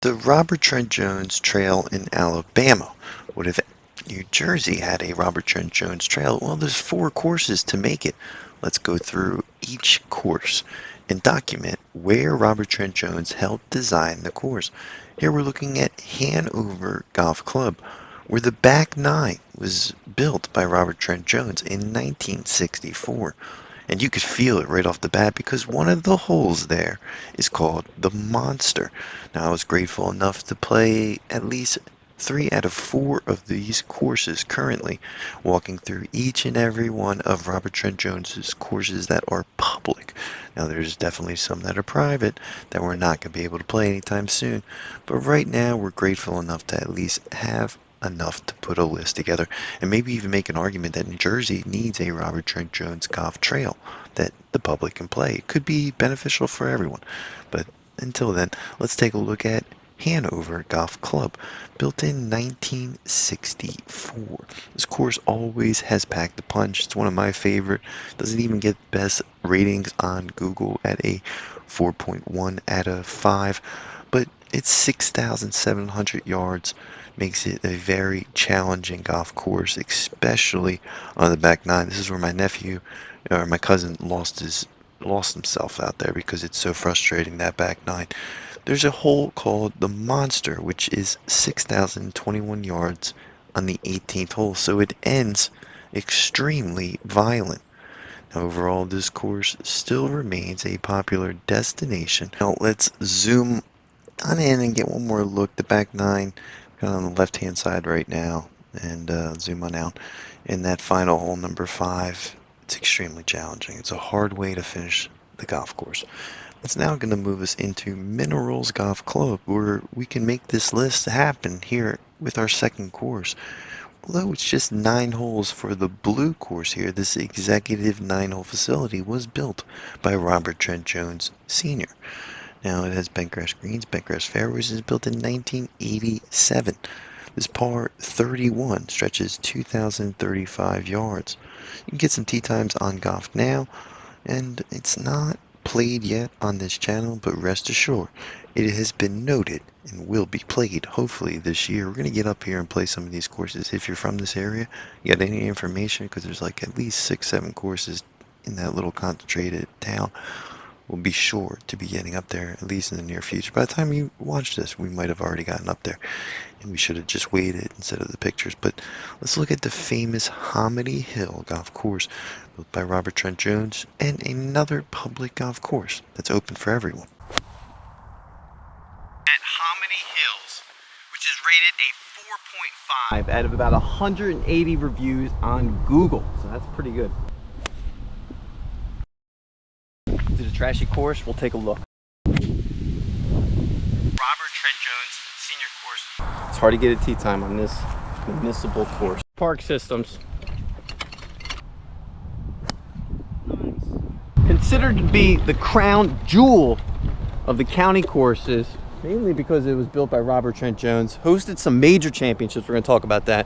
The Robert Trent Jones Trail in Alabama. What if New Jersey had a Robert Trent Jones Trail? Well, there's 4 courses to make it. Let's go through each course and document where Robert Trent Jones helped design the course. Here we're looking at Hanover Golf Club, where the back nine was built by Robert Trent Jones in 1964. And you could feel it right off the bat because one of the holes there is called the Monster. Now, I was grateful enough to play at least 3 out of 4 of these courses currently, walking through each and every one of Robert Trent Jones's courses that are public. Now, there's definitely some that are private that we're not going to be able to play anytime soon, but right now we're grateful enough to at least have enough to put a list together and maybe even make an argument that New Jersey needs a Robert Trent Jones golf trail that the public can play. It could be beneficial for everyone. But until then, let's take a look at Hanover Golf Club, built in 1964. This course always has packed the punch. It's one of my favorite. Doesn't even get best ratings on Google at a 4.1 out of 5, but it's 6,700 yards. Makes it a very challenging golf course, especially on the back nine. This is where my nephew or my cousin lost himself out there because it's so frustrating, that back nine. There's a hole called the Monster, which is 6,021 yards on the 18th hole, so it ends extremely violent. Now, overall, this course still remains a popular destination. Now let's zoom on in and get one more look. The back nine on the left hand side right now, and zoom on out. In that final hole, number 5, it's extremely challenging. It's a hard way to finish the golf course. It's now going to move us into Minerals Golf Club, where we can make this list happen here with our second course. Although it's just 9 holes for the blue course here, this executive 9-hole facility was built by Robert Trent Jones Sr. Now it has bentgrass greens, bentgrass fairways. Is built in 1987. This par 31 stretches 2,035 yards. You can get some tee times on Golf Now, and it's not played yet on this channel, but rest assured, it has been noted and will be played hopefully this year. We're going to get up here and play some of these courses. If you're from this area, you got any information, because there's like at least 6-7 courses in that little concentrated town, we'll be sure to be getting up there at least in the near future. By the time you watch this, we might have already gotten up there, and we should have just waited instead of the pictures. But let's look at the famous Hominy Hill Golf Course, built by Robert Trent Jones, and another public golf course that's open for everyone. At Hominy Hills, which is rated a 4.5 out of about 180 reviews on Google, so that's pretty good. Is it a trashy course? We'll take a look. Robert Trent Jones Senior Course. It's hard to get a tee time on this municipal course. Park systems. Considered to be the crown jewel of the county courses, mainly because it was built by Robert Trent Jones. Hosted some major championships. We're going to talk about that.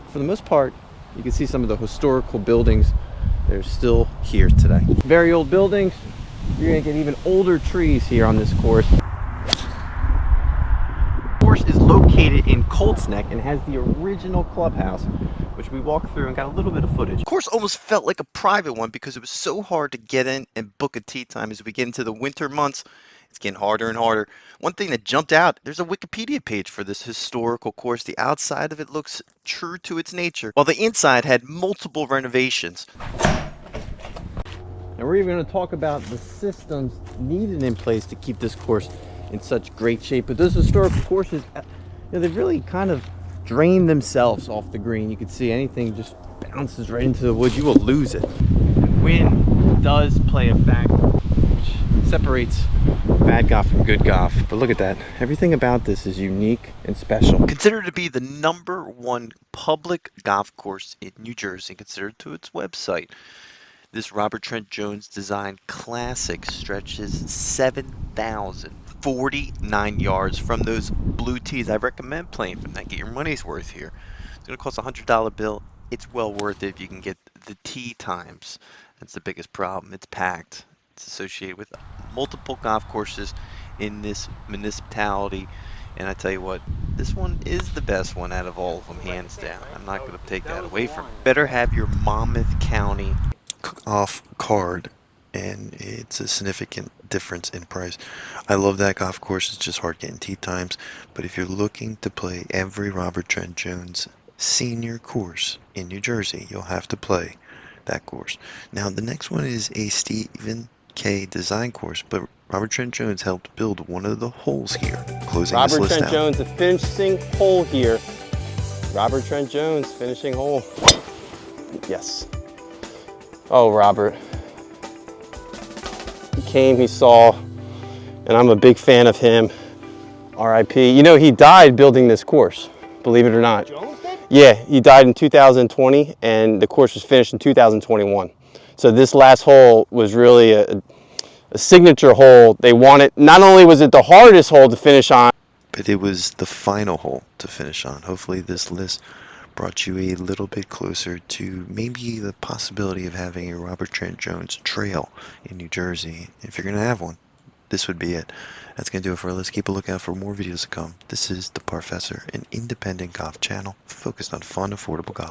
For the most part, you can see some of the historical buildings. They're still here today. Very old buildings. You're going to get even older trees here on this course. The course is located in Colts Neck and has the original clubhouse, which we walked through and got a little bit of footage. The course almost felt like a private one because it was so hard to get in and book a tee time. As we get into the winter months, it's getting harder and harder. One thing that jumped out, there's a Wikipedia page for this historical course. The outside of it looks true to its nature, while the inside had multiple renovations. And we're even going to talk about the systems needed in place to keep this course in such great shape. But those historical courses, they've really kind of drained themselves off the green. You can see anything just bounces right into the woods, you will lose it. And wind does play a factor, which separates bad golf from good golf. But look at that. Everything about this is unique and special. Considered to be the #1 public golf course in New Jersey, considered to its website. This Robert Trent Jones-designed classic stretches 7,049 yards from those blue tees. I recommend playing from that. Get your money's worth here. It's going to cost a $100 bill. It's well worth it if you can get the tee times. That's the biggest problem. It's packed. It's associated with multiple golf courses in this municipality. And I tell you what, this one is the best one out of all of them, hands down. I'm not going to take that away from you. Better have your Monmouth County off card, and it's a significant difference in price. I love that golf course. It's just hard getting tee times. But if you're looking to play every Robert Trent Jones senior course in New Jersey, you'll have to play that course. Now, the next one is a Stephen K. design course, but Robert Trent Jones helped build one of the holes here, closing this Robert list Trent out. Jones, the finishing hole here. Robert Trent Jones, finishing hole. Yes. Oh, Robert. He came, he saw, and I'm a big fan of him. R.I.P. You know, he died building this course, believe it or not. Jones did? Yeah, he died in 2020, and the course was finished in 2021. So this last hole was really a signature hole. They wanted, not only was it the hardest hole to finish on, But it was the final hole to finish on. Hopefully this list brought you a little bit closer to maybe the possibility of having a Robert Trent Jones trail in New Jersey. If you're going to have one, this would be it. That's going to do it for our list. Keep a lookout for more videos to come. This is The Parfessor, an independent golf channel focused on fun, affordable golf.